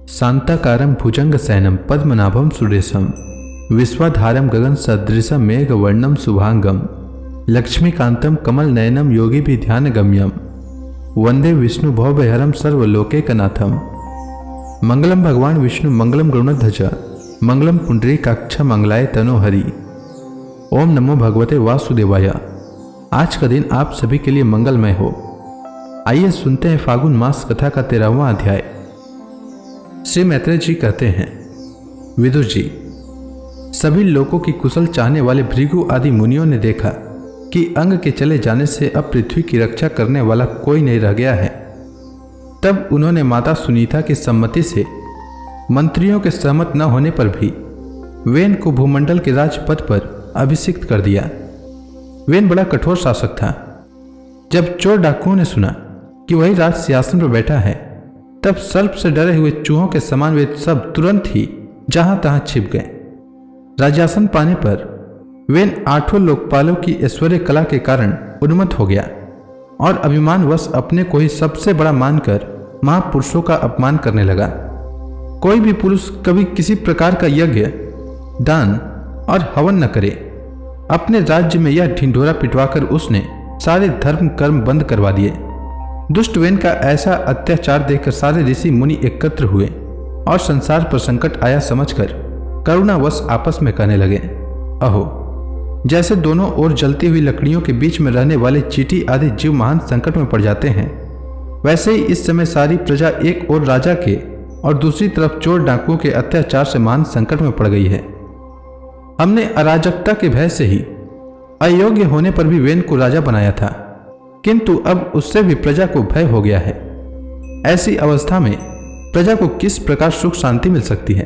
शांताकारं भुजंगशयनं पद्मनाभं सुरेशं विश्वाधारं गगन सदृशं मेघवर्णं शुभांगं लक्ष्मीकांतं कमलनयनं योगिभिः ध्यानगम्यं वंदे विष्णु भवभयहरं सर्वलोकैकनाथं। मंगलम भगवान विष्णु मंगलम गरुड़ध्वज मंगलम पुंडरीकाक्ष मंगलाय तनोहरि। ओम नमो भगवते वासुदेवाय। आज का दिन आप सभी के लिए मंगलमय हो। आइए सुनते हैं फागुन मास कथा का 13वां अध्याय। श्री मैत्रेय जी कहते हैं, विदुर जी, सभी लोगों की कुशल चाहने वाले भृगु आदि मुनियों ने देखा कि अंग के चले जाने से अब पृथ्वी की रक्षा करने वाला कोई नहीं रह गया है। तब उन्होंने माता सुनीता की सम्मति से मंत्रियों के सहमत न होने पर भी वेन को भूमंडल के राजपद पर अभिषिक्त कर दिया। वेन बड़ा कठोर शासक था। जब चोर डाकुओं ने सुना कि वही राज सिंहासन पर बैठा है, तब सर्प से डरे हुए चूहों के समान वे सब तुरंत ही जहां तहां छिप गए। राजासन पाने पर वेन 8 लोकपालों की ऐश्वर्य कला के कारण उन्मत्त हो गया और अभिमानवश अपने को ही सबसे बड़ा मानकर महापुरुषों का अपमान करने लगा। कोई भी पुरुष कभी किसी प्रकार का यज्ञ, दान और हवन न करे। अपने राज्य में यह ढिंढोरा पिटवाकर उसने सारे धर्म कर्म बंद करवा दिए। दुष्ट वेन का ऐसा अत्याचार देखकर सारे ऋषि मुनि एकत्र हुए और संसार पर संकट आया समझकर करुणावश आपस में कहने लगे, अहो, जैसे दोनों ओर जलती हुई लकड़ियों के बीच में रहने वाले चींटी आदि जीव महान संकट में पड़ जाते हैं, वैसे ही इस समय सारी प्रजा एक ओर राजा के और दूसरी तरफ चोर डाकुओं के अत्याचार से महान संकट में पड़ गई है। हमने अराजकता के भय से ही अयोग्य होने पर भी वेन को राजा बनाया था, किंतु अब उससे भी प्रजा को भय हो गया है। ऐसी अवस्था में प्रजा को किस प्रकार सुख शांति मिल सकती है?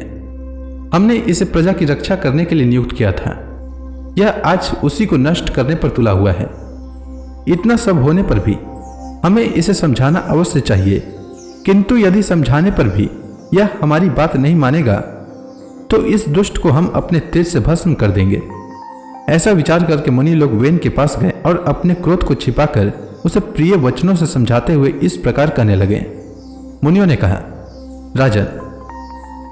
हमने इसे प्रजा की रक्षा करने के लिए नियुक्त किया था। यह आज उसी को नष्ट करने पर तुला हुआ है। इतना सब होने पर भी हमें इसे समझाना अवश्य चाहिए, किंतु यदि समझाने पर भी यह हमारी बात नहीं मानेगा तो इस दुष्ट को हम अपने तेज से भस्म कर देंगे। ऐसा विचार करके मुनि लोग वेन के पास गए और अपने क्रोध को छिपाकर उसे प्रिय वचनों से समझाते हुए इस प्रकार कहने लगे। मुनियों ने कहा, राजन,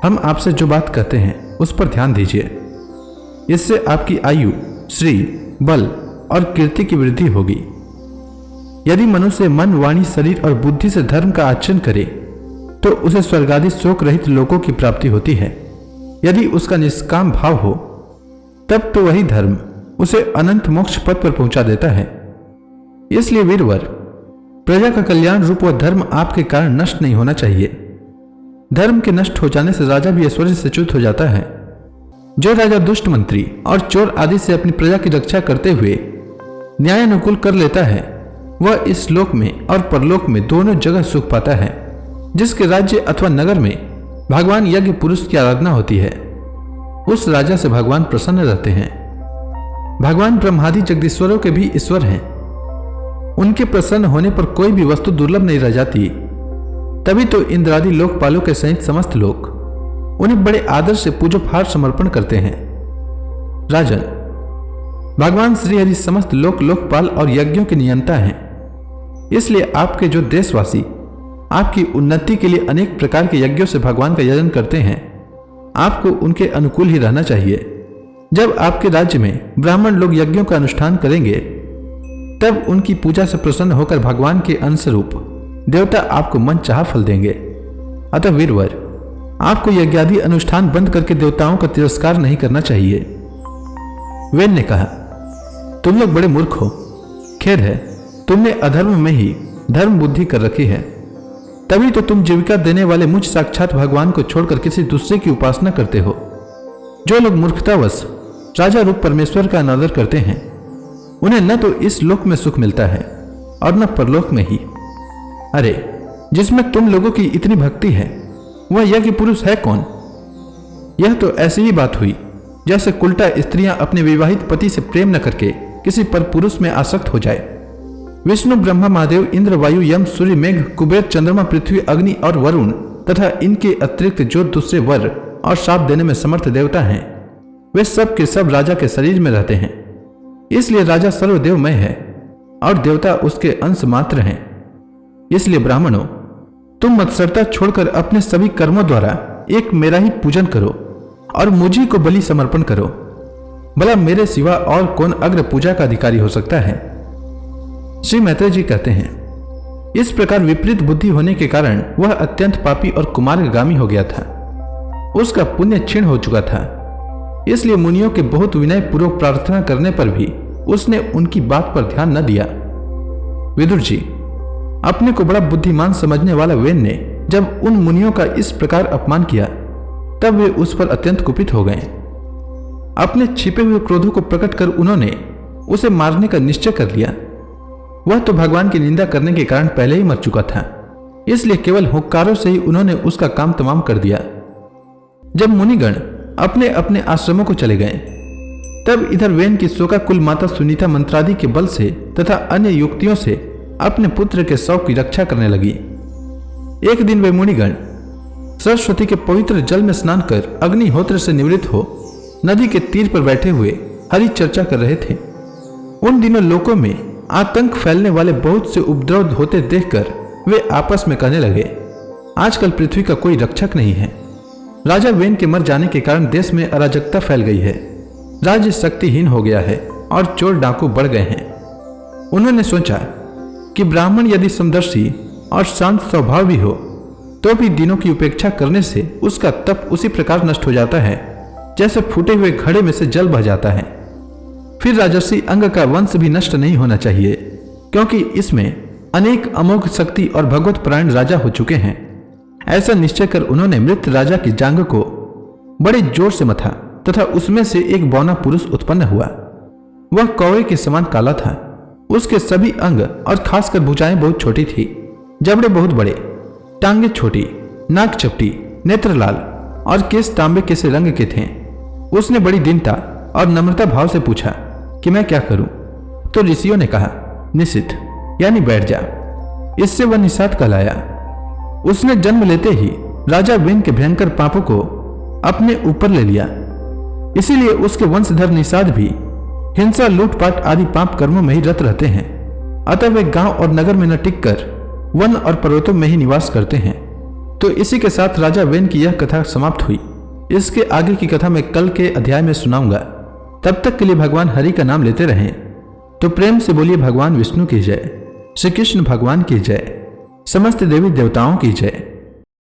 हम आपसे जो बात कहते हैं उस पर ध्यान दीजिए। इससे आपकी आयु, श्री, बल और कीर्ति की वृद्धि होगी। यदि मनुष्य मन, वाणी, शरीर और बुद्धि से धर्म का आचरण करे तो उसे स्वर्गादि शोक रहित लोकों की प्राप्ति होती है। यदि उसका निष्काम भाव हो तब तो वही धर्म उसे अनंत मोक्ष पद पर पहुंचा देता है। इसलिए वीरवर, प्रजा का कल्याण रूप व धर्म आपके कारण नष्ट नहीं होना चाहिए। धर्म के नष्ट हो जाने से राजा भी ऐश्वर्य से च्युत हो जाता है। जो राजा दुष्ट मंत्री और चोर आदि से अपनी प्रजा की रक्षा करते हुए न्यायानुकूल कर लेता है, वह इस लोक में और परलोक में दोनों जगह सुख पाता है। जिसके राज्य अथवा नगर में भगवान यज्ञ पुरुष की आराधना होती है, उस राजा से भगवान प्रसन्न रहते हैं। भगवान ब्रह्मादि जगदीश्वरों के भी ईश्वर हैं। उनके प्रसन्न होने पर कोई भी वस्तु दुर्लभ नहीं रह जाती। तभी तो इंद्रादि लोकपालों के सहित समस्त लोग उन्हें बड़े आदर से पूजोपहार समर्पण करते हैं। राजन, भगवान श्रीहरि समस्त लोकपाल और यज्ञों के नियंता हैं। इसलिए आपके जो देशवासी आपकी उन्नति के लिए अनेक प्रकार के यज्ञों से भगवान का यजन करते हैं, आपको उनके अनुकूल ही रहना चाहिए। जब आपके राज्य में ब्राह्मण लोग यज्ञों का अनुष्ठान करेंगे, तब उनकी पूजा से प्रसन्न होकर भगवान के अंशरूप देवता आपको मन चाहा फल देंगे। अतः वीरवर, आपको यज्ञादि अनुष्ठान बंद करके देवताओं का तिरस्कार नहीं करना चाहिए। वेन ने कहा, तुम लोग बड़े मूर्ख हो। खेद है, तुमने अधर्म में ही धर्म बुद्धि कर रखी है। तभी तो तुम जीविका देने वाले मुझ साक्षात भगवान को छोड़कर किसी दूसरे की उपासना करते हो। जो लोग मूर्खतावश राजा रूप परमेश्वर का अनादर करते हैं, उन्हें न तो इस लोक में सुख मिलता है और न परलोक में ही। अरे, जिसमें तुम लोगों की इतनी भक्ति है, वह यज्ञ पुरुष है कौन? यह तो ऐसी ही बात हुई जैसे उल्टा स्त्रियां अपने विवाहित पति से प्रेम न करके किसी पर पुरुष में आसक्त हो जाए। विष्णु, ब्रह्मा, महादेव, इंद्र, वायु, यम, सूर्य, मेघ, कुबेर, चंद्रमा, पृथ्वी, अग्नि और वरुण तथा इनके अतिरिक्त जो दूसरे वर और शाप देने में समर्थ देवता हैं, वे सब के सब राजा के शरीर में रहते हैं। इसलिए राजा सर्वदेवमय है और देवता उसके अंश मात्र हैं। इसलिए ब्राह्मणों, तुम मत्सरता छोड़कर अपने सभी कर्मों द्वारा एक मेरा ही पूजन करो और मुझी को बलि समर्पण करो। भला मेरे सिवा और कौन अग्र पूजा का अधिकारी हो सकता है? श्री मैत्रेय जी कहते हैं, इस प्रकार विपरीत बुद्धि होने के कारण वह अत्यंत पापी और कुमार्गामी हो गया था। उसका पुण्य क्षीण हो चुका था। इसलिए मुनियों के बहुत विनय पूर्वक प्रार्थना करने पर भी उसने उनकी बात पर ध्यान न दिया। विदुर जी, अपने को बड़ा बुद्धिमान समझने वाला वेन ने जब उन मुनियों का इस प्रकार अपमान किया तब वे उस पर अत्यंत कुपित हो गए। अपने छिपे हुए क्रोधों को प्रकट कर उन्होंने उसे मारने का निश्चय कर लिया। वह तो भगवान की निंदा करने के कारण पहले ही मर चुका था, इसलिए केवल हुक्कारों से ही उन्होंने उसका काम तमाम कर दिया। जब मुनिगण अपने अपने आश्रमों को चले गए तब इधर वेन की शोका कुल माता सुनीता मंत्रादि के बल से तथा अन्य युक्तियों से अपने पुत्र के शव की रक्षा करने लगी। एक दिन वे मुनिगण सरस्वती के पवित्र जल में स्नान कर अग्निहोत्र से निवृत्त हो नदी के तीर पर बैठे हुए हरि चर्चा कर रहे थे। उन दिनों लोकों में आतंक फैलने वाले बहुत से उपद्रव होते देखकर वे आपस में कहने लगे, आजकल पृथ्वी का कोई रक्षक नहीं है। राजा वेन के मर जाने के कारण देश में अराजकता फैल गई है, राज्य शक्तिहीन हो गया है और चोर डाकू बढ़ गए हैं। उन्होंने सोचा कि ब्राह्मण यदि समदर्शी और शांत स्वभाव भी हो तो भी दिनों की उपेक्षा करने से उसका तप उसी प्रकार नष्ट हो जाता है जैसे फूटे हुए घड़े में से जल बह जाता है। फिर राजर्षि अंग का वंश भी नष्ट नहीं होना चाहिए, क्योंकि इसमें अनेक अमोघ शक्ति और भगवत परायण राजा हो चुके हैं। ऐसा निश्चय कर उन्होंने मृत राजा की जांघ को बड़े जोर से मथा तथा उसमें से एक बौना पुरुष उत्पन्न हुआ। वह कौवे के समान काला था। उसके सभी अंग और खासकर भुजाएं बहुत छोटी थी, जबड़े बहुत बड़े, टांगे छोटी, नाक चपटी, नेत्र लाल और केस तांबे के से रंग के थे। उसने बड़ी दीनता और नम्रता भाव से पूछा कि मैं क्या करूं? तो ऋषियों ने कहा, निशित यानी बैठ जा। इससे वह निषाद कहलाया। उसने जन्म लेते ही राजा वेन के भयंकर पापों को अपने ऊपर ले लिया, इसीलिए उसके वंशधर निषाद भी हिंसा, लूटपाट आदि पाप कर्मों में ही रत रहते हैं। अतः वे गांव और नगर में न टिककर वन और पर्वतों में ही निवास करते हैं। तो इसी के साथ राजा वेन की यह कथा समाप्त हुई। इसके आगे की कथा मैं कल के अध्याय में सुनाऊंगा। तब तक के लिए भगवान हरि का नाम लेते रहें। तो प्रेम से बोलिए भगवान विष्णु की जय, श्री कृष्ण भगवान की जय, समस्त देवी देवताओं की जय।